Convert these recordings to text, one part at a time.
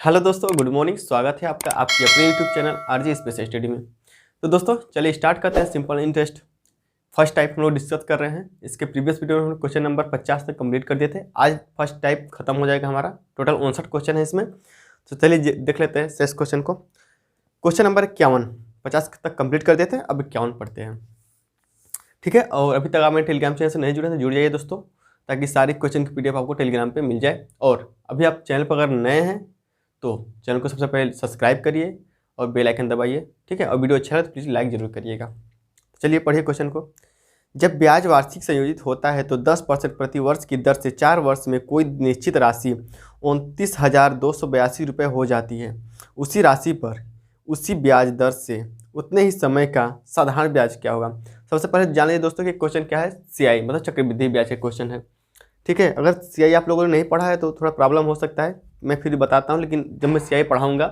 Hello दोस्तों, good morning. स्वागत है आपका आपके अपने YouTube channel RG space study में। तो दोस्तों चलिए स्टार्ट करते हैं। सिंपल इंटरेस्ट फर्स्ट टाइप हम लोग डिस्कस कर रहे हैं। इसके प्रीवियस वीडियो में हम लोग क्वेश्चन नंबर 50 तक कंप्लीट कर दिए थे। आज फर्स्ट टाइप खत्म हो जाएगा हमारा। टोटल 59 क्वेश्चन है इसमें। तो चलिए देख लेते हैं शेष क्वेश्चन को। क्वेश्चन नंबर 51, 50 तक कंप्लीट कर देते हैं, अब 51 पढ़ते हैं। ठीक है, और अभी तक आप मेरे टेलीग्राम चैनल से नहीं जुड़े तो जुड़ जाइए दोस्तों, ताकि सारी क्वेश्चन की PDF आपको टेलीग्राम पे मिल जाए। और अभी आप चैनल पर अगर नए हैं तो चैनल को सबसे पहले सब्सक्राइब करिए और बेल आइकन दबाइए। ठीक है, और वीडियो अच्छा लगे तो प्लीज़ लाइक जरूर करिएगा। चलिए पढ़िए क्वेश्चन को। जब ब्याज वार्षिक संयोजित होता है तो 10% प्रति वर्ष की दर से 4 वर्ष में कोई निश्चित राशि 29,282 रुपये हो जाती है। उसी राशि पर उसी ब्याज दर से उतने ही समय का साधारण ब्याज क्या होगा। सबसे पहले जान लीजिए दोस्तों कि क्वेश्चन क्या है। CI मतलब चक्रवृद्धि ब्याज का क्वेश्चन है। ठीक है, अगर CI आप लोगों ने नहीं पढ़ा है तो थोड़ा प्रॉब्लम हो सकता है, मैं फिर बताता हूँ। लेकिन जब मैं CI पढ़ाऊँगा,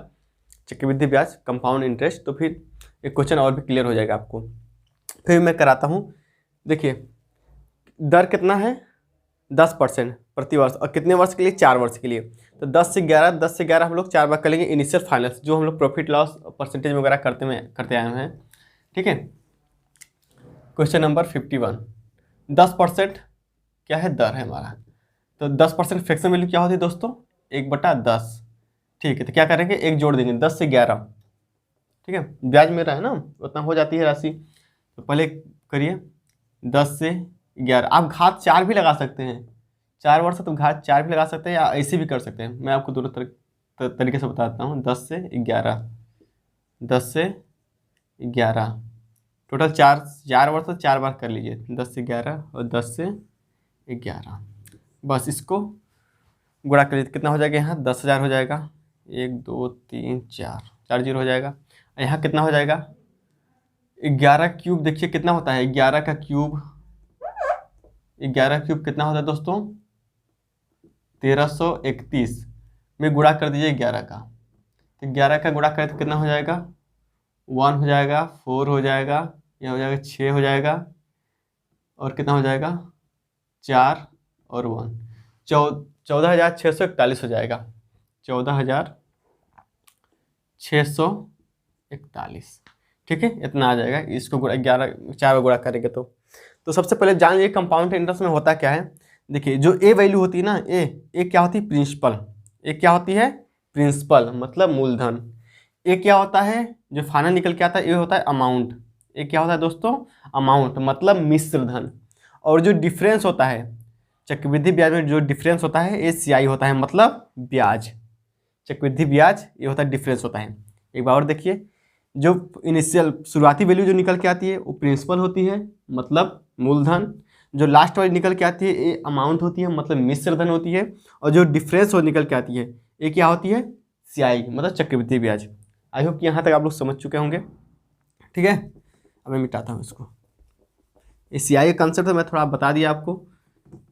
चक्रवृद्धि ब्याज, कंपाउंड इंटरेस्ट, तो फिर एक क्वेश्चन और भी क्लियर हो जाएगा आपको। फिर मैं कराता हूँ। देखिए दर कितना है, 10% प्रति वर्ष, और कितने वर्ष के लिए, 4 वर्ष के लिए। तो 10 से 11 हम लोग 4 बार कर लेंगे। इनिशियल फाइनल जो हम लोग प्रॉफिट लॉस परसेंटेज वगैरह करते आए हैं। ठीक है, क्वेश्चन नंबर 51, 10% क्या है, दर है हमारा। तो 10% फ्रैक्शन वैल्यू क्या होती है दोस्तों, 1/10। ठीक है, तो क्या करेंगे, एक जोड़ देंगे, 10 से 11। ठीक है, ब्याज मेरा है ना, उतना हो जाती है राशि। तो पहले करिए 10 से 11। आप घात 4 भी लगा सकते हैं, 4 वर्ष तो घात 4 भी लगा सकते हैं, या ऐसे भी कर सकते हैं। मैं आपको दोनों तरीके से बताता हूँ। 10 से 11, 10 से 11, टोटल 4 वर्ष तो 4 बार कर लीजिए। 10 से 11 और 10 से 11, बस इसको गुणा करिए, कितना हो जाएगा, यहाँ 10,000 हो जाएगा। 1 2 3 4 जीरो हो जाएगा। यहाँ कितना हो जाएगा, 11 क्यूब। देखिए कितना होता है 11 का क्यूब, 11 क्यूब कितना होता है दोस्तों, 1331 में गुणा कर दीजिए 11 का। तो 11 का गुणा करें तो कितना हो जाएगा, 1 हो जाएगा, 4 हो जाएगा, यह हो जाएगा 6 हो जाएगा, और कितना हो जाएगा 4 और 1, 14,641 हो जाएगा। 14,641। ठीक है, इतना आ जाएगा। इसको गुणा 4 गुणा करेंगे तो सबसे पहले जान लीजिए कंपाउंड इंटरेस्ट में होता क्या है। देखिए जो ए वैल्यू होती है ना, ए क्या होती है, प्रिंसिपल। ए क्या होती है, प्रिंसिपल मतलब मूलधन। ए क्या होता है, जो फाइनल निकल के आता है, ए होता है अमाउंट। ए क्या होता है दोस्तों, अमाउंट मतलब मिश्र धन। और जो डिफरेंस होता है चक्रवृद्धि ब्याज में, जो डिफरेंस होता है, ये CI होता है, मतलब ब्याज। चक्रवृद्धि ब्याज ये होता है, डिफरेंस होता है। एक बार और देखिए, जो इनिशियल शुरुआती वैल्यू जो निकल के आती है वो प्रिंसिपल होती है, मतलब मूलधन। जो लास्ट वाली निकल के आती है ये अमाउंट होती है, मतलब मिश्र धन होती है। और जो डिफरेंस वो निकल के आती है ये क्या होती है, CI मतलब चक्रवृद्धि ब्याज। आई होप कि यहाँ तक आप लोग समझ चुके होंगे। ठीक है, अब मैं मिटाता हूँ इसको। ये CI का कंसेप्ट मैं थोड़ा बता दिया आपको।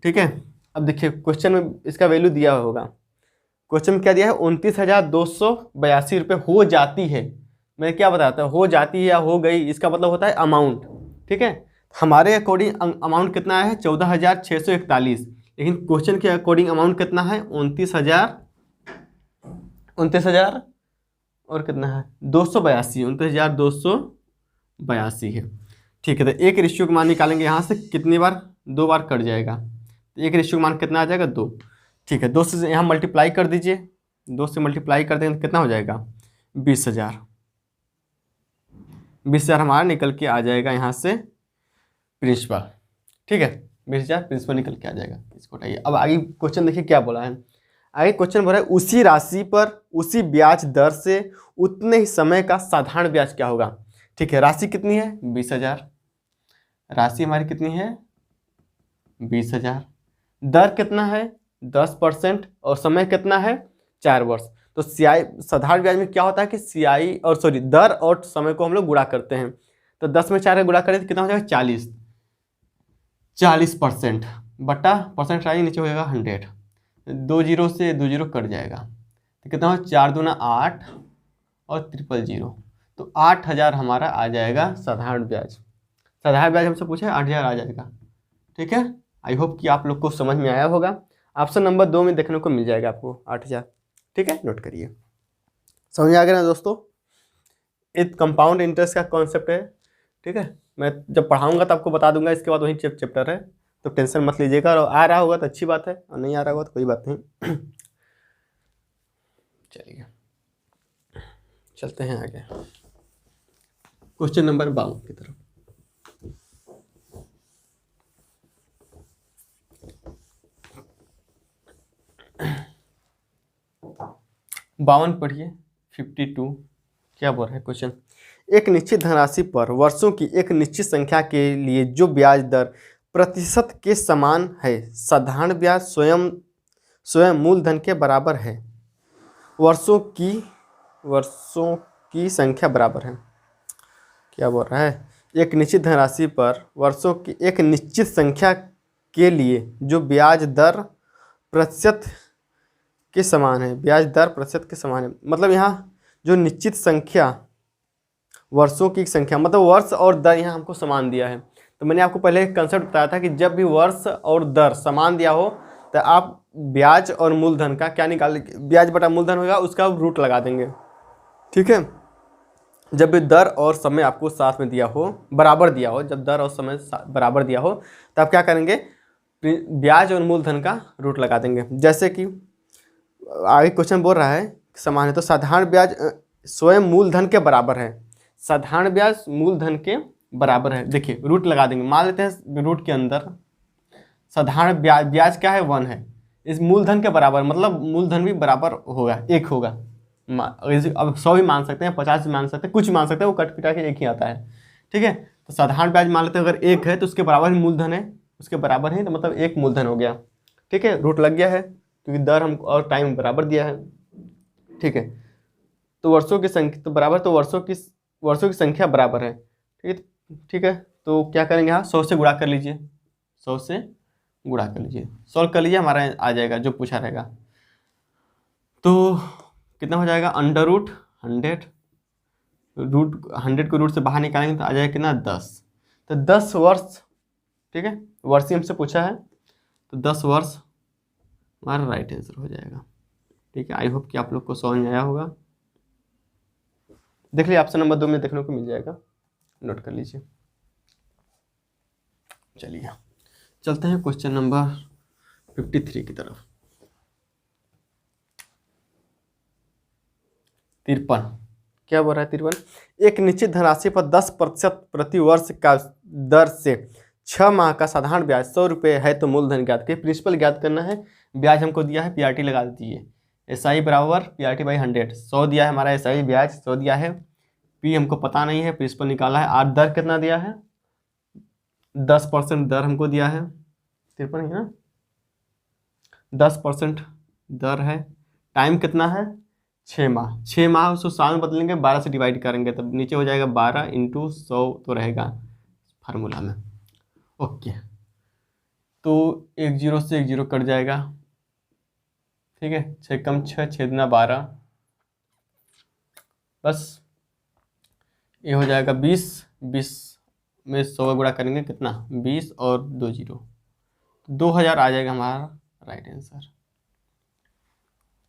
ठीक है, अब देखिए क्वेश्चन में इसका वैल्यू दिया होगा। क्वेश्चन में क्या दिया है, 29,282 रुपये हो जाती है। मैं क्या बताता हूँ, हो जाती है या हो गई, इसका मतलब होता है अमाउंट। ठीक है, हमारे अकॉर्डिंग अमाउंट कितना है, 14,641। लेकिन क्वेश्चन के अकॉर्डिंग अमाउंट कितना है, 29,000 और कितना है, 282, 29,282 है। ठीक है, तो एक रेशियो का मान निकालेंगे यहाँ से, कितनी बार, 2 बार कट जाएगा। तो एक रेशियो का मान कितना आ जाएगा, 2। ठीक है, 2 से यहाँ मल्टीप्लाई कर दीजिए। 2 से मल्टीप्लाई कर देंगे तो कितना हो जाएगा, 20,000। 20,000 हमारा निकल के आ जाएगा यहाँ से प्रिंसिपल। ठीक है, 20,000 प्रिंसिपल निकल के आ जाएगा। इसको उठाइए। अब आगे क्वेश्चन देखिए क्या बोला है। आगे क्वेश्चन बोला है, उसी राशि पर उसी ब्याज दर से उतने ही समय का साधारण ब्याज क्या होगा। ठीक है, राशि कितनी है, 20,000। राशि हमारी कितनी है, 20,000। दर कितना है, 10%, और समय कितना है, 4 वर्ष। तो CI साधारण ब्याज में क्या होता है कि CI और दर और समय को हम लोग गुणा करते हैं। तो 10 में 4 का गुणा करें तो कितना हो जाएगा, 40% बटा परसेंट आइए नीचे हो जाएगा 100। 2 जीरो से 2 जीरो कट जाएगा तो कितना हो, 4 दूना 8 और 000। तो 8,000 हमारा आ जाएगा साधारण ब्याज। साधारण ब्याज हमसे पूछा है, 8,000 आ जाएगा। ठीक है, आई होप कि आप लोग को समझ में आया होगा। ऑप्शन नंबर 2 में देखने को मिल जाएगा आपको 8,000। ठीक है, नोट करिए। समझ में आ गया ना दोस्तों? एक कंपाउंड इंटरेस्ट का कॉन्सेप्ट है, ठीक है। मैं जब पढ़ाऊंगा तो आपको बता दूंगा, इसके बाद वही चैप्टर है, तो टेंशन मत लीजिएगा। और आ रहा होगा तो अच्छी बात है, और नहीं आ रहा होगा तो कोई बात नहीं। चलिए चलते हैं आगे क्वेश्चन नंबर 52 की तरफ। बावन पढ़िए 52। क्या बोल रहा है क्वेश्चन? एक निश्चित धनराशि पर वर्षों की एक निश्चित संख्या के लिए जो ब्याज दर प्रतिशत के समान है, साधारण ब्याज स्वयं स्वयं मूलधन के बराबर है, वर्षों की संख्या बराबर है। क्या बोल रहा है? एक निश्चित धनराशि पर वर्षों की एक निश्चित संख्या के लिए जो ब्याज दर प्रतिशत के समान है, ब्याज दर प्रतिशत के समान है, मतलब यहाँ जो निश्चित संख्या, वर्षों की संख्या, मतलब वर्ष और दर यहाँ हमको समान दिया है। तो मैंने आपको पहले एक कंसेप्ट बताया था कि जब भी वर्ष और दर समान दिया हो तो आप ब्याज और मूलधन का क्या निकाल, ब्याज बटा मूलधन होगा, उसका रूट लगा देंगे, ठीक है। जब भी दर और समय आपको साथ में दिया हो, बराबर दिया हो, जब दर और समय बराबर दिया हो तो आप क्या करेंगे, ब्याज और मूलधन का रूट लगा देंगे। जैसे कि आगे क्वेश्चन बोल रहा है समान है, तो साधारण ब्याज स्वयं मूलधन के बराबर है, साधारण ब्याज मूलधन के बराबर है। देखिए रूट लगा देंगे, मान लेते हैं रूट के अंदर साधारण ब्याज क्या है, 1 है, इस मूलधन के बराबर, मतलब मूलधन भी बराबर होगा, 1 होगा। अब 100 भी मान सकते हैं, 50 भी मान सकते हैं, कुछ भी मान सकते हैं, वो कट पिटा के 1 ही आता है, ठीक है। तो साधारण ब्याज मान लेते हैं अगर 1 है तो उसके बराबर ही मूलधन है, उसके बराबर है तो मतलब 1 मूलधन हो गया, ठीक है। रूट लग गया है क्योंकि दर हम और टाइम बराबर दिया है, ठीक है। तो वर्षों की संख्या तो बराबर, तो वर्षों की संख्या बराबर है, ठीक है। तो क्या करेंगे यहाँ, 100 से गुणा कर लीजिए, 100 से गुणा कर लीजिए, सॉल्व कर लीजिए, हमारा आ जाएगा जो पूछा रहेगा। तो कितना हो जाएगा, अंडर रूट 100, रूट 100 को रूट से बाहर निकालेंगे तो आ जाएगा कितना, 10। तो 10 वर्ष, ठीक है, वर्ष हमसे पूछा है, तो 10 वर्ष हमारा राइट आंसर हो जाएगा, ठीक है। आई होप कि आप लोग को समझ में आया होगा। देख लीजिए ऑप्शन नंबर 2 में देखने को मिल जाएगा, नोट कर लीजिए। चलिए चलते हैं क्वेश्चन नंबर 53 की तरफ। 53 क्या बोल रहा है, 53, एक निश्चित धनराशि पर 10% प्रति वर्ष का दर से 6 माह का साधारण ब्याज 100 रुपये है तो मूलधन ज्ञात करिए। प्रिंसिपल ज्ञात करना है, ब्याज हमको दिया है, पीआरटी लगा दीजिए, एसआई बराबर पीआरटी बाई 100, 100 दिया है हमारा एसआई ब्याज 100 दिया है, पी हमको पता नहीं है, प्रिंसिपल निकाला है, और दर कितना दिया है, 10% दर हमको दिया है, 53 है ना, 10% दर है, टाइम कितना है, 6 माह, 6 माह उसको साल में बदलेंगे, 12 से डिवाइड करेंगे तब नीचे हो जाएगा 12 × 100 तो रहेगा फार्मूला में, ओके। तो 1 0 से 1 0 कट जाएगा, ठीक है, 6 कम 6, 6 दूना 12, बस ये हो जाएगा 20, 20 में 100 का गुणा करेंगे कितना, 20 और 2 0, 2000 आ जाएगा हमारा राइट आंसर।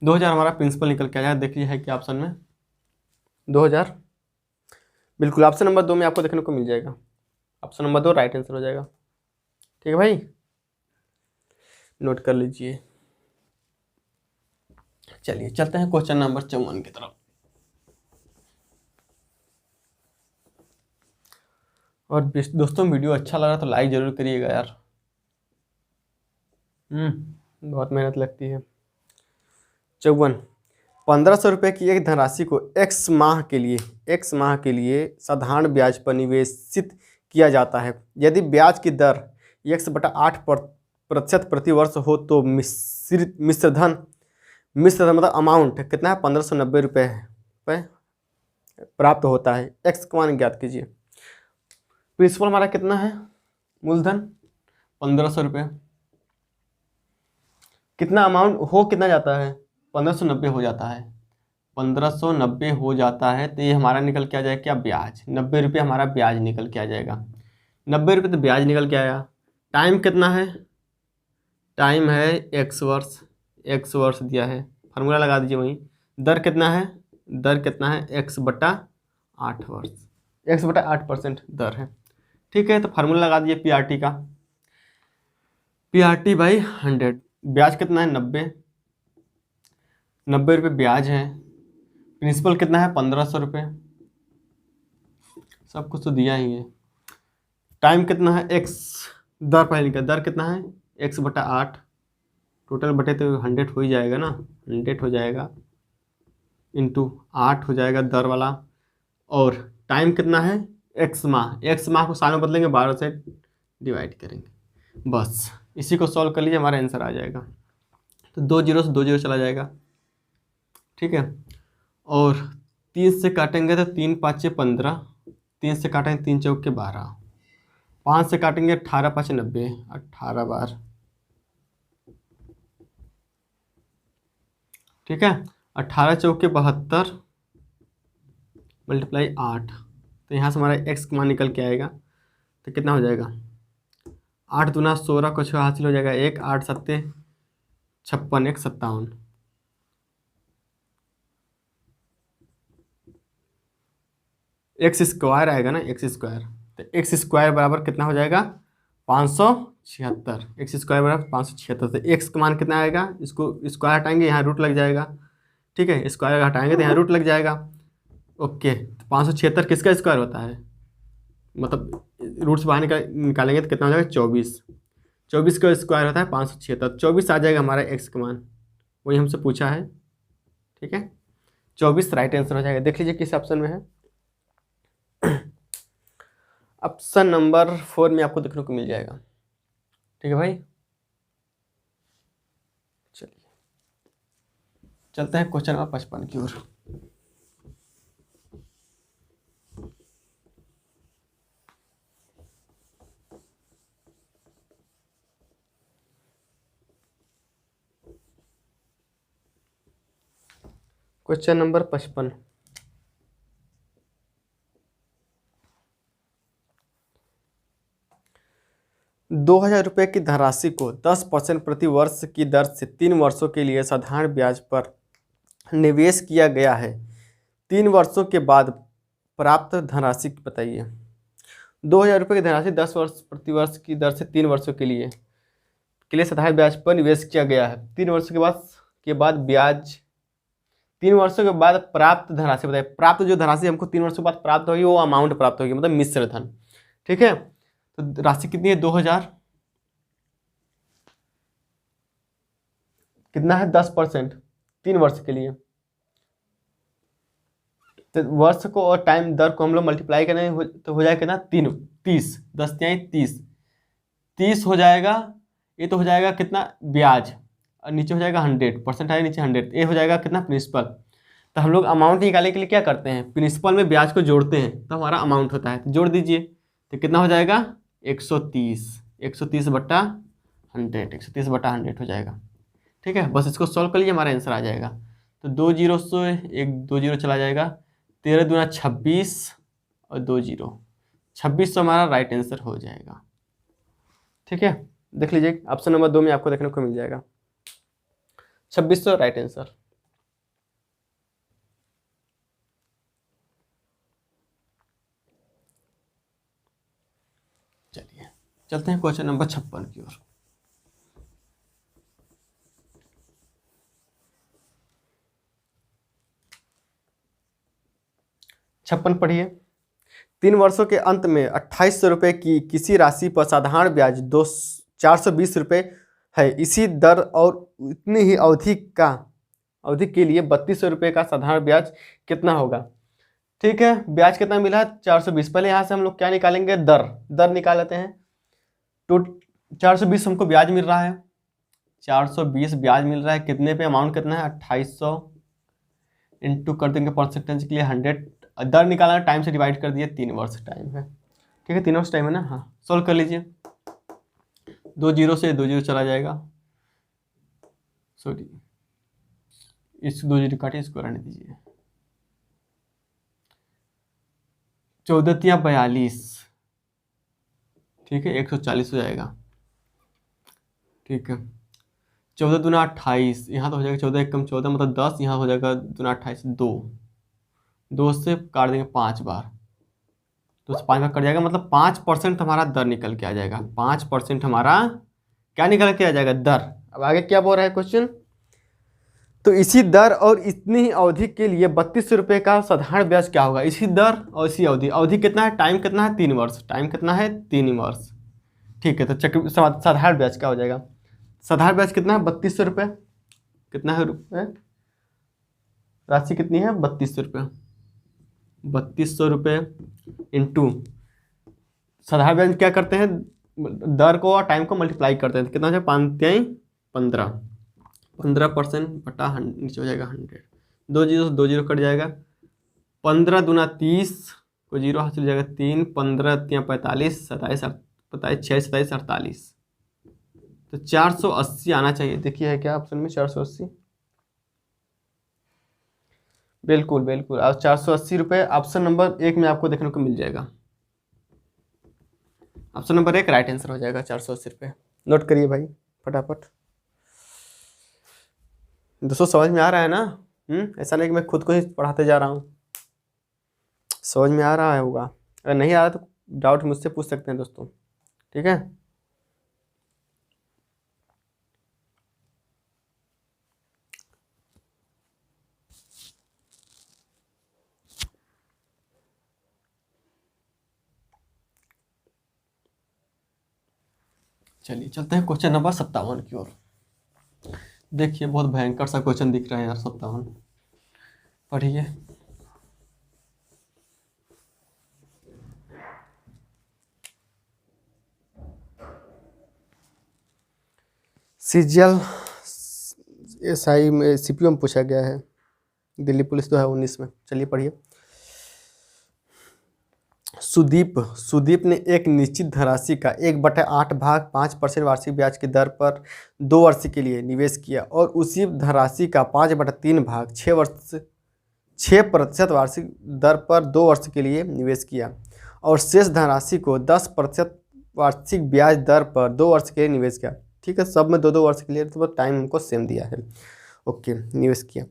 2000 हमारा प्रिंसिपल निकल के आ जाएगा। देखिए है क्या ऑप्शन में 2000, बिल्कुल ऑप्शन नंबर 2 में आपको देखने को मिल जाएगा, ऑप्शन नंबर 2 राइट आंसर हो जाएगा, ठीक है भाई, नोट कर लीजिए। चलिए चलते हैं क्वेश्चन नंबर 54 की तरफ। और दोस्तों वीडियो अच्छा लगा तो लाइक जरूर करिएगा यार, बहुत मेहनत लगती है। 54, 1500 रुपये की एक धनराशि को x माह के लिए साधारण ब्याज पर निवेशित किया जाता है। यदि ब्याज की दर x/8% प्रति वर्ष हो तो मिश्रधन मतलब अमाउंट कितना है, 1590 रुपये प्राप्त होता है। x का मान ज्ञात कीजिए। प्रिंसिपल हमारा कितना है, मूलधन 1500 रुपये, कितना अमाउंट हो कितना जाता है, 1590 हो जाता है, 1590 हो जाता है, तो ये हमारा निकल के आ जाएगा क्या, ब्याज 90 रुपये हमारा ब्याज निकल के आ जाएगा, 90 रुपये तो ब्याज निकल के आया। टाइम कितना है, टाइम है x वर्ष दिया है, फार्मूला लगा दीजिए वहीं। दर कितना है दर कितना है, x/8 वर्ष, x/8% दर है। ठीक है, तो फार्मूला लगा दिए PRT का, PRT बाई 100। ब्याज कितना है, 90 रुपये ब्याज है। प्रिंसिपल कितना है, 1500 रुपये। सब कुछ तो दिया ही है। टाइम कितना है, x दर पहले का दर कितना है, x/8, टोटल बटे तो 100 हो ही जाएगा ना, 100 हो जाएगा इंटू 8 हो जाएगा दर वाला। और टाइम कितना है, x माह को साल में बदलेंगे, 12 से डिवाइड करेंगे, बस इसी को सॉल्व कर लीजिए, हमारा आंसर आ जाएगा। तो 2 जीरो से 2 जीरो चला जाएगा। ठीक है, और 3 से काटेंगे तो 3 5 15, 3 से काटेंगे 3 चौके 12, 5 से काटेंगे 18 5 90, 18 बार। ठीक है, 18 चौके 72 मल्टीप्लाई 8, तो यहाँ से हमारा x का मान निकल के आएगा, तो कितना हो जाएगा, 8 दूना 16, कुछ हासिल हो जाएगा 1, 8 सत्ते 56, 1 57। एक्स स्क्वायर आएगा ना, एक्स स्क्वायर, तो एक्स स्क्वायर बराबर कितना हो जाएगा, 576। एक्स स्क्वायर बराबर 576, तो एक्स का मान कितना आएगा, इसको स्क्वायर हटाएंगे, यहाँ रूट लग जाएगा। ठीक है, स्क्वायर हटाएंगे तो यहाँ रूट लग जाएगा। ओके, तो 576 किसका स्क्वायर होता है, मतलब रूट से बाहर निकालेंगे तो कितना हो जाएगा, 24। 24 का स्क्वायर होता है 576, 24 आ जाएगा हमारा एक्स का मान, वही हमसे पूछा है। ठीक है, 24 राइट आंसर हो जाएगा। देख लीजिए किस ऑप्शन में है। ऑप्शन नंबर 4 में आपको देखने को मिल जाएगा। ठीक है भाई, चलिए चलते हैं क्वेश्चन नंबर 55 की ओर। क्वेश्चन नंबर 55, ₹2000 की धनराशि को 10% प्रति वर्ष की दर से 3 वर्षों के लिए साधारण ब्याज पर निवेश किया गया है। 3 वर्षों के बाद प्राप्त धनराशि बताइए। ₹2000 की धनराशि 10 वर्ष प्रति वर्ष की दर से 3 वर्षों के लिए साधारण ब्याज पर निवेश किया गया है। 3 वर्षों के बाद ब्याज, 3 वर्षों के बाद प्राप्त धनराशि बताइए। प्राप्त जो धनराशि हमको 3 वर्षों के बाद प्राप्त होगी वो अमाउंट प्राप्त होगी, मतलब मिश्र धन। ठीक है, तो राशि कितनी है, 2000, कितना है, 10% 3 वर्ष के लिए। तो वर्ष को और टाइम दर को हम लोग मल्टीप्लाई करेंगे तो हो जाएगा कितना, 30, 10 तिहाई 30 हो जाएगा। ये तो हो जाएगा कितना, ब्याज, और नीचे हो जाएगा 100%, है नीचे 100, ये हो जाएगा कितना, प्रिंसिपल। तो हम लोग अमाउंट निकालने के लिए क्या करते हैं, प्रिंसिपल में ब्याज को जोड़ते हैं तो हमारा अमाउंट होता है। तो जोड़ दीजिए, तो कितना हो जाएगा, 130, 130/100, 130/100 हो जाएगा। ठीक है, बस इसको सॉल्व कर लीजिए, हमारा आंसर आ जाएगा। तो 2 जीरो से 2 जीरो चला जाएगा, 13 दूना 26 और 2 जीरो, 26 हमारा राइट आंसर हो जाएगा। ठीक है, देख लीजिए ऑप्शन नंबर 2 में आपको देखने को मिल जाएगा 2600 राइट आंसर। चलिए चलते हैं क्वेश्चन नंबर 56 की ओर। छप्पन पढ़िए। 3 वर्षों के अंत में 2800 रुपये की किसी राशि पर साधारण ब्याज 420 रुपये है। इसी दर और उतनी ही अवधि के लिए 3200 रुपये का साधारण ब्याज कितना होगा। ठीक है, ब्याज कितना मिला है, 420। पहले यहाँ से हम लोग क्या निकालेंगे, दर निकाल लेते हैं। तो 420 हमको ब्याज मिल रहा है, 420 ब्याज मिल रहा है, कितने पे, अमाउंट कितना है, 2800 इंटू कर देंगे परसेंटेज के लिए 100, दर निकालना, टाइम से डिवाइड कर दिए, 3 वर्ष टाइम है। ठीक है, 3 वर्ष टाइम है ना। हाँ, सॉल्व कर लीजिए। 2 जीरो से 2 जीरो चला जाएगा, सॉरी इस 2 जीरो काटिए, इसको रहने दीजिए। 14 तिया 42, ठीक है, 140 हो जाएगा। ठीक है, 14 दूना 28, यहाँ तो हो जाएगा 14 एकम 14 मतलब 10, यहाँ हो जाएगा दूना 28 2, 2 से काट देंगे 5 बार, तो 5 बार कट जाएगा, मतलब 5% हमारा दर निकल के आ जाएगा। 5% हमारा क्या निकल के आ जाएगा, दर। अब आगे क्या बोल रहा है क्वेश्चन, तो इसी दर और इतनी ही अवधि के लिए 32 रुपये का साधारण ब्याज क्या होगा। इसी दर और इसी अवधि, अवधि कितना है, टाइम कितना है, 3 वर्ष, टाइम कितना है, 3 वर्ष। ठीक है, तो साधारण ब्याज क्या हो जाएगा, साधारण ब्याज कितना है, 3200 रुपये। कितना है रुपये, राशि कितनी है, 3200 रुपये। 3200 रुपये इंटू साधारण ब्याज क्या करते हैं, दर को और टाइम को मल्टीप्लाई करते हैं, तो कितना हो जाएगा, 5×3 = 15% बटा 100, नीचे हो जाएगा 100, 2 जीरो कट जाएगा, 15 दूना 30 को जीरो हासिल हो जाएगा 3, 15 3 45, 27 27 6 27 48, तो 480 आना चाहिए। देखिए है क्या ऑप्शन में 480, बिल्कुल बिल्कुल, और 480 रुपये ऑप्शन नंबर 1 में आपको देखने को मिल जाएगा। ऑप्शन नंबर 1 राइट आंसर हो जाएगा, 480 रुपये। नोट करिए भाई फटाफट। दोस्तों समझ में आ रहा है ना, ऐसा नहीं कि मैं खुद को ही पढ़ाते जा रहा हूँ, समझ में आ रहा है होगा। अगर नहीं आ रहा तो डाउट मुझसे पूछ सकते हैं दोस्तों, ठीक है। चलिए चलते हैं क्वेश्चन नंबर 57 की ओर। देखिए बहुत भयंकर सा क्वेश्चन दिख रहा है यार, 57 पढ़िए। सीजीएल एसआई में सीपीओ में पूछा गया है, दिल्ली पुलिस 2019 में। चलिए पढ़िए। सुदीप ने एक निश्चित धनराशि का 1/8 भाग 5% वार्षिक ब्याज की दर पर 2 वर्ष के लिए निवेश किया और उसी धनराशि का 5/3 भाग 6% वार्षिक दर पर 2 वर्ष के लिए निवेश किया और शेष धनराशि को 10% वार्षिक ब्याज दर पर 2 वर्ष के लिए निवेश किया। ठीक है, सब में 2-2 वर्ष के लिए, तो टाइम हमको सेम दिया है। ओके, निवेश किया।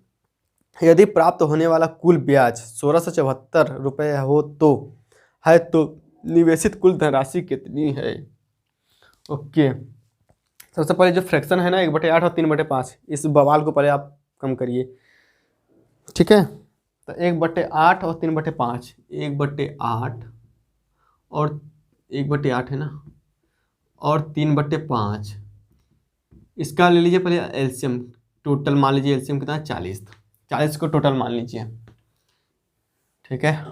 यदि प्राप्त होने वाला कुल ब्याज 1674 रुपये तो निवेशित कुल धनराशि कितनी है। ओके, सबसे पहले जो फ्रैक्शन है ना 1/8 और 3/5, इस बवाल को पहले आप कम करिए, ठीक है। तो 1/8 और 3/5, 1/8 और 1/8 है ना, और 3/5, इसका ले लीजिए पहले एलसीएम। टोटल मान लीजिए एलसीएम कितना है, 40 को टोटल मान लीजिए, ठीक है।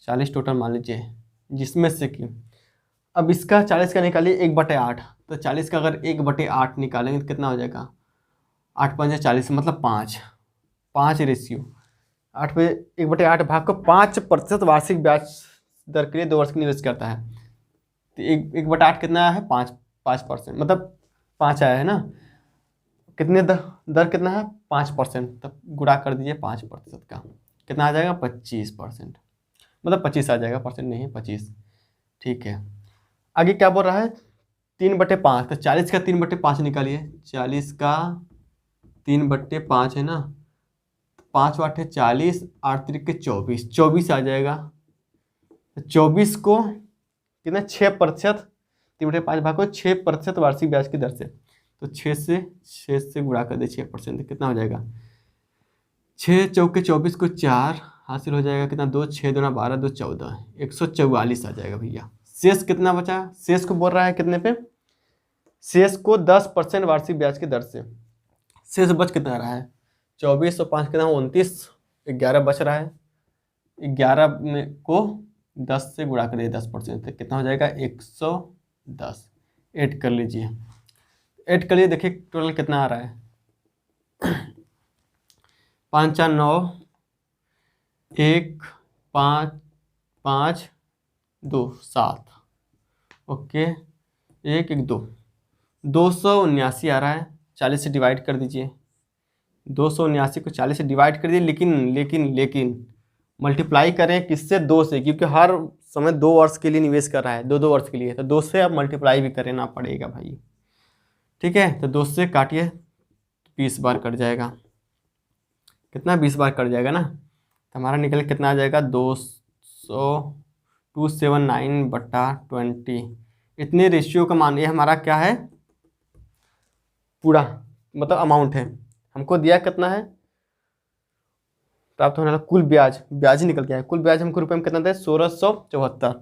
40 टोटल मान लीजिए, जिसमें से कि अब इसका 40 का निकालिए 1/8, तो 40 का अगर 1/8 निकालेंगे तो कितना हो जाएगा, 8 5 40, मतलब 5 रेशियो 8 पे 1/8 भाग को 5% वार्षिक ब्याज दर के लिए 2 वर्ष की निवेश करता है। तो 1/8 कितना है, 5%, मतलब 5 आया है ना। कितने दर कितना है, 5%, तब गुणा कर दीजिए 5% का, कितना आ जाएगा, 25%, मतलब 25 आ जाएगा, परसेंट नहीं है, 25। ठीक है, आगे क्या बोल रहा है, 3/5, तो 40 का 3/5 निकालिए। 40 का 3/5 है ना, 5 8 40, 8 3 24, 24 आ जाएगा। 24 को कितना, 6%, 3/5 भाग को 6% वार्षिक ब्याज की दर से, तो 6 से गुणा कर दे 6%, तो कितना हो जाएगा, 6 चौके 24 को 4 हासिल हो जाएगा, कितना, 2 6 दूना 12, 2 14, 144 आ जाएगा भैया। शेष कितना बचा, शेष को बोल रहा है कितने पे, शेष को 10% वार्षिक ब्याज की दर से। शेष बच कितना रहा है, 24 और 5 कितना, 29, 11 बच रहा है। 11 में को 10 से गुणा करिए 10%, तो कितना हो जाएगा, 110। ऐड कर लीजिए, ऐड करिए, देखिए टोटल कितना आ रहा है, 5 4 9, 1 5 5 2 7, ओके, 1 1 2, 279 आ रहा है। 40 से डिवाइड कर दीजिए, 279 को 40 से डिवाइड कर दीजिए, लेकिन मल्टीप्लाई करें किससे, 2 से, क्योंकि हर समय 2 वर्ष के लिए निवेश कर रहा है, 2 वर्ष के लिए, तो 2 से अब मल्टीप्लाई भी करना पड़ेगा भाई, ठीक है। तो 2 से काटिए, 20 बार कट जाएगा, कितना, 20 बार कट जाएगा ना, तो हमारा निकल कितना आ जाएगा 279/20। इतने रेशियो का मान, ये हमारा क्या है, पूरा मतलब अमाउंट है। हमको दिया कितना है, प्राप्त होने वाला कुल ब्याज, ब्याज ही निकल के आया। कुल ब्याज हमको रुपये में कितना था, 1674।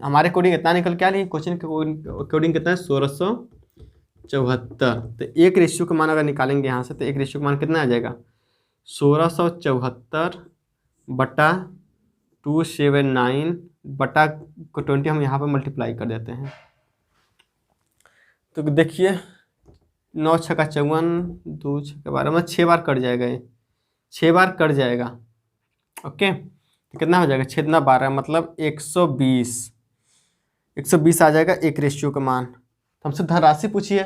हमारे अकॉर्डिंग इतना निकल के आया, क्वेश्चन के अकॉर्डिंग कितना है, 1674। तो एक रेशियो का मान अगर निकालेंगे यहाँ से, तो एक रेशियो का मान कितना आ जाएगा, 1674/279/20 हम यहाँ पर मल्टीप्लाई कर देते हैं। तो देखिए 9 छक्का 54, 2 छक्का 12, मतलब 6 बार कट जाएगा, ये 6 बार कट जाएगा। ओके, तो कितना हो जाएगा, 6 × 12 मतलब 120 आ जाएगा एक रेशियो का मान। तो हमसे धनराशि पूछिए,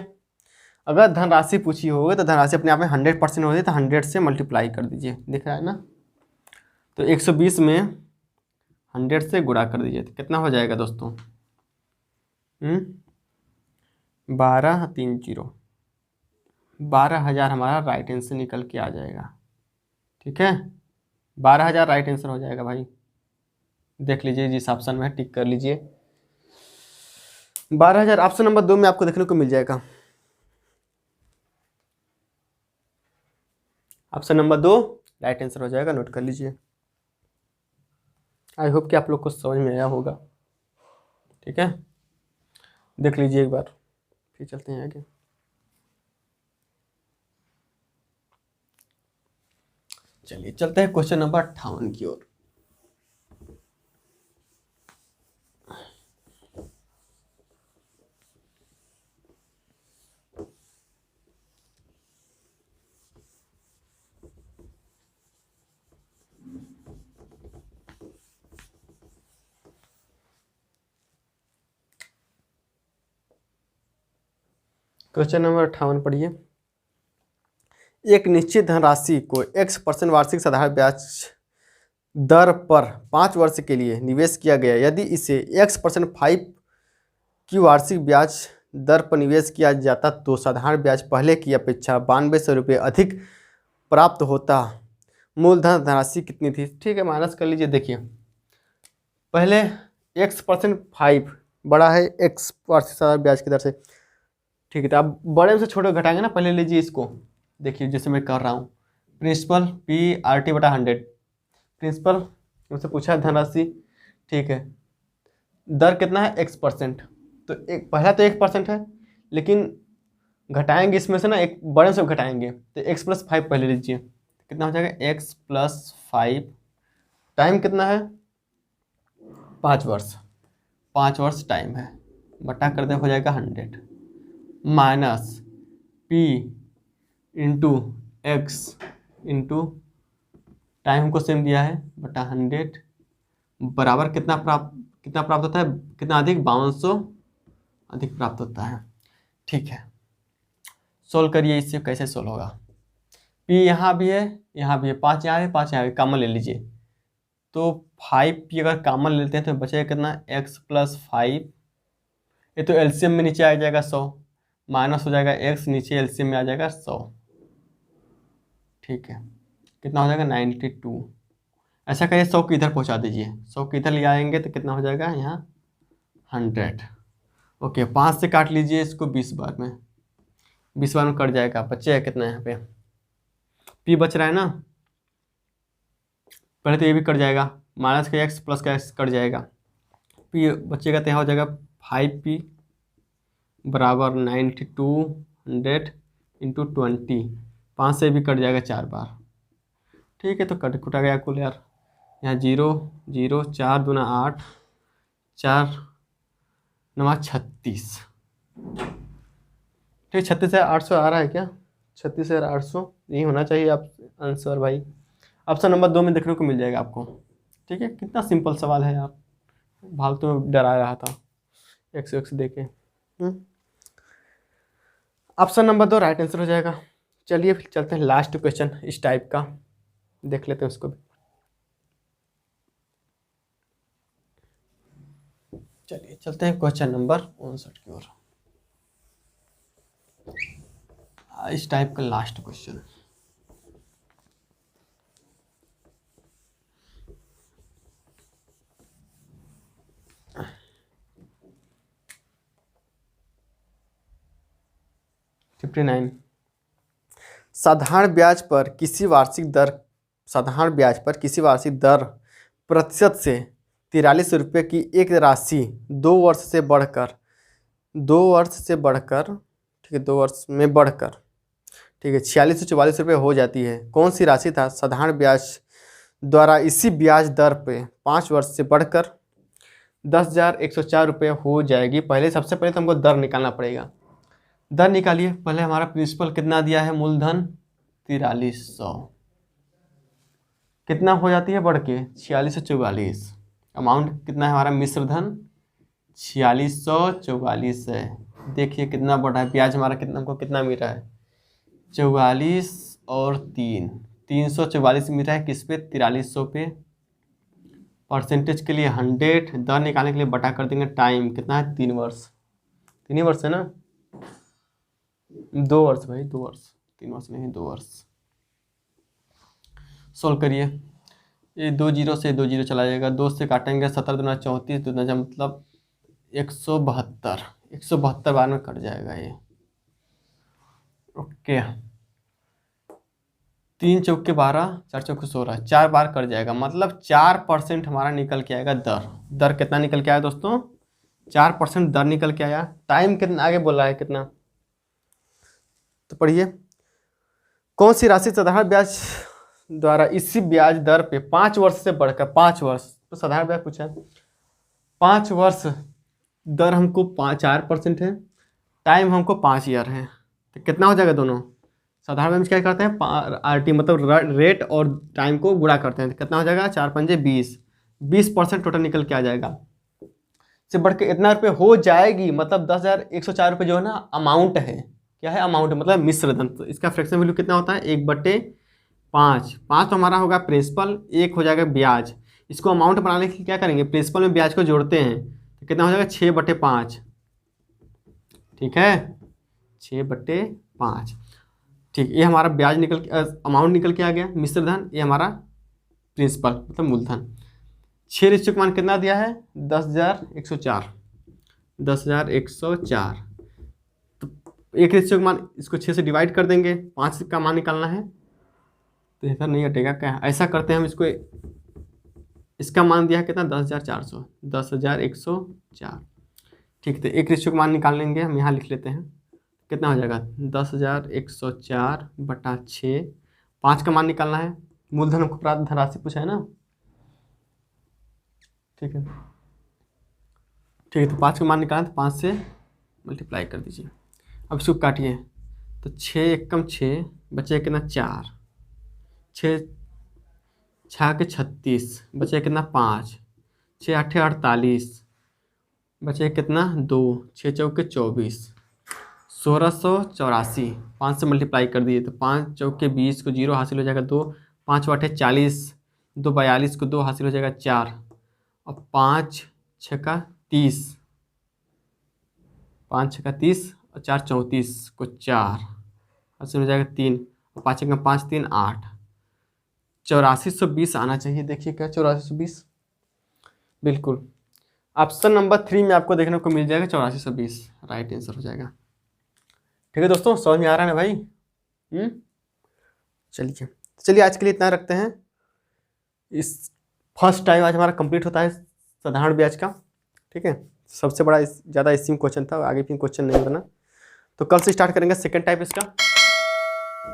अगर धनराशि पूछी होगी तो धनराशि अपने आप में 100% होती है, तो 100 से मल्टीप्लाई कर दीजिए, दिख रहा है ना। तो 120 में 100 से गुणा कर दीजिए, तो कितना हो जाएगा दोस्तों, 12 3 0, 12,000 हमारा राइट आंसर निकल के आ जाएगा। ठीक है, 12,000 राइट आंसर हो जाएगा भाई। देख लीजिए जिस ऑप्शन में टिक कर लीजिए, 12,000 ऑप्शन नंबर 2 में आपको देखने को मिल जाएगा। ऑप्शन नंबर 2 राइट आंसर हो जाएगा, नोट कर लीजिए। आई होप कि आप लोग को समझ में आया होगा। ठीक है, देख लीजिए एक बार, फिर चलते हैं आगे। चलिए चलते हैं क्वेश्चन नंबर 58 की ओर। क्वेश्चन नंबर 58 पढ़िए। एक निश्चित धनराशि को x% वार्षिक साधारण ब्याज दर पर 5 वर्ष के लिए निवेश किया गया। यदि इसे x% 5 की वार्षिक ब्याज दर पर निवेश किया जाता तो साधारण ब्याज पहले की अपेक्षा 9200 रुपये अधिक प्राप्त होता। मूलधन धनराशि कितनी थी, ठीक है, माइनस कर लीजिए। देखिए पहले x% 5 बड़ा है x वार्षिक साधारण ब्याज की दर से, ठीक है। तो आप बड़े में से छोटे घटाएंगे ना, पहले लीजिए इसको। देखिए जैसे मैं कर रहा हूँ, प्रिंसिपल PRT/100, प्रिंसिपल मुझसे पूछा है धनराशि, ठीक है। दर कितना है x%, तो एक पहला तो 1% है, लेकिन घटाएंगे इसमें से ना, एक बड़े से घटाएंगे, तो x+5 पहले लीजिए, कितना हो जाएगा x+5। टाइम कितना है, 5 वर्ष, 5 वर्ष टाइम है, बटा कर दे हो जाएगा 100 minus P into x into time को सेम दिया है बटा 100 बराबर कितना प्राप्त होता है, कितना अधिक, 5200 अधिक प्राप्त होता है। ठीक है, सोल्व करिए, इससे कैसे सोल्व होगा। P यहाँ भी है, यहाँ भी है, 5 यहाँ है, 5 यहाँ है, कॉमन ले लीजिए। तो 5P अगर कॉमन लेते हैं तो बचेगा कितना, x+5, ये तो एलसीएम में नीचे आ जाएगा 100, माइनस हो जाएगा x, नीचे एलसीएम में आ जाएगा 100। ठीक है, कितना हो जाएगा 92। ऐसा करिए 100 को इधर पहुंचा दीजिए, 100 को इधर ले आएंगे तो कितना हो जाएगा यहाँ 100। ओके, 5 से काट लीजिए इसको 20 बार में, 20 बार में कट जाएगा, बचेगा कितना यहाँ पे, P बच रहा है ना, पहले तो ये भी कट जाएगा, माइनस का x प्लस का x कट जाएगा, P बचेगा तो यहाँ हो जाएगा 5P बराबर 9200 इंटू 20, 5 से भी कट जाएगा 4 बार। ठीक है, तो कट कुटा गया कुल यार, यहाँ 0 0, 4 दूना 8, 4 9 36, ठीक, 36,800 आ रहा है क्या, 36,800 यही होना चाहिए आप आंसर भाई। ऑप्शन नंबर 2 में देखने को मिल जाएगा आपको। ठीक है, कितना सिंपल सवाल है यार, फालतू में डरा रहा था x देके। ऑप्शन नंबर 2 राइट आंसर हो जाएगा। चलिए फिर चलते हैं लास्ट क्वेश्चन इस टाइप का, देख लेते हैं उसको भी। चलिए चलते हैं क्वेश्चन नंबर 59 की ओर, इस टाइप का लास्ट क्वेश्चन। 59। साधारण ब्याज पर किसी वार्षिक दर प्रतिशत से 43 रुपये की एक राशि 2 वर्ष से बढ़कर 46 से 44 रुपये हो जाती है। कौन सी राशि था साधारण ब्याज द्वारा इसी ब्याज दर पे 5 वर्ष से बढ़कर 10,104 रुपये हो जाएगी। सबसे पहले तो हमको दर निकालना पड़ेगा। दर निकालिए। पहले हमारा प्रिंसिपल कितना दिया है, मूलधन 4300, कितना हो जाती है बढ़ के 46 से 44। अमाउंट कितना है हमारा, मिश्रधन 4644 है। देखिए कितना बढ़ा है ब्याज हमारा, हमको कितना मिल रहा है 44 और 344 मिल रहा है किस पे, 4300 पे। परसेंटेज के लिए 100, दर निकालने के लिए बटा कर देंगे टाइम, कितना है 3 वर्ष। 3 ही वर्ष है ना, 2 वर्ष भाई, 2 वर्ष, 3 वर्ष नहीं 2 वर्ष। सोल्व करिए। ये 2 जीरो से 2 जीरो चला जाएगा, 2 से काटेंगे 17 दूना 34, दूना मतलब 172 बार में कट जाएगा ये। ओके, 3 चौके 12, 4 चौके 16, 4 बार कट जाएगा, मतलब 4% हमारा निकल के आएगा दर कितना निकल के आया दोस्तों, 4% दर निकल के आया। टाइम कितना आगे बोला है कितना, तो पढ़िए। कौन सी राशि साधारण ब्याज द्वारा इसी ब्याज दर पे 5 वर्ष से बढ़कर 5 वर्ष, तो साधारण ब्याज पूछा है 5 वर्ष, दर हमको 4% है, टाइम हमको 5 ईयर है, तो कितना हो जाएगा दोनों। साधारण ब्याज क्या करते हैं, RT मतलब रेट और टाइम को गुणा करते हैं, तो कितना हो जाएगा 4 पंजे 20% टोटल निकल के आ जाएगा। से बढ़ के इतना रुपये हो जाएगी, मतलब 10,104 रुपये जो है ना अमाउंट है, क्या है अमाउंट, मतलब मिश्रधन। तो इसका फ्रैक्शन वैल्यू कितना होता है 1/5। 5 तो हमारा होगा प्रिंसिपल, 1 हो जाएगा ब्याज। इसको अमाउंट बनाने के लिए क्या करेंगे, प्रिंसिपल में ब्याज को जोड़ते हैं, तो कितना हो जाएगा 6/5। ठीक है, 6/5। ठीक, ये हमारा ब्याज अमाउंट निकल के आ गया, मिश्रधन, ये हमारा प्रिंसिपल मतलब मूलधन। 6 रेशियो का मान कितना दिया है 10,104। 10,104, तो 1 रेशियो का मान, इसको 6 से डिवाइड कर देंगे, 5 का मान निकालना है, तो ऐसा नहीं हटेगा क्या, ऐसा करते हैं हम इसको। इसका मान दिया है कितना 10,400, 10,104। ठीक, तो 1 रेशियो का मान निकाल लेंगे, हम यहाँ लिख लेते हैं, कितना हो जाएगा 10,104/6। 5 का मान निकालना है, मूलधन को प्राप्त धनराशि पूछा है ना। ठीक है, तो 5 का मान निकालना, तो 5 से मल्टीप्लाई कर दीजिए। अब इसको काटिए, तो 6 एकम 6, बचे कितना 4, 6 के 36, बचे कितना 5, 6 8 48, बचे कितना 2, 6 चौके 24, 1684। 5 से मल्टीप्लाई कर दिए, तो 5 चौके 20 को 0 हासिल हो जाएगा 2, 5 8 40, 2 42 को 2 हासिल हो जाएगा 4, और 5 6 30, 5 6 30 और 4 34 को 4 हासिल हो जाएगा 3, और 5 1 5 3 8, 8420 आना चाहिए। देखिए क्या 8420, बिल्कुल ऑप्शन नंबर 3 में आपको देखने को मिल जाएगा 8420, राइट आंसर हो जाएगा। ठीक है दोस्तों, समझ में आ रहा है ना भाई। चलिए आज के लिए इतना रखते हैं। इस फर्स्ट टाइम आज हमारा कंप्लीट होता है साधारण ब्याज का। ठीक है, सबसे बड़ा ज़्यादा इसी में क्वेश्चन था, आगे भी क्वेश्चन नहीं बना, तो कल से स्टार्ट करेंगे सेकंड टाइप इसका।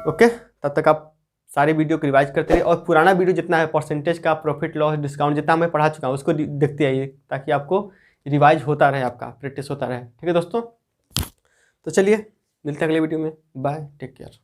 ओके, तब तक आप सारे वीडियो को रिवाइज करते रहिए, और पुराना वीडियो जितना है परसेंटेज का, प्रॉफिट लॉस डिस्काउंट जितना मैं पढ़ा चुका हूँ उसको देखते आइए, ताकि आपको रिवाइज होता रहे, आपका प्रैक्टिस होता रहे। ठीक है दोस्तों, तो चलिए मिलते हैं अगले वीडियो में, बाय, टेक केयर।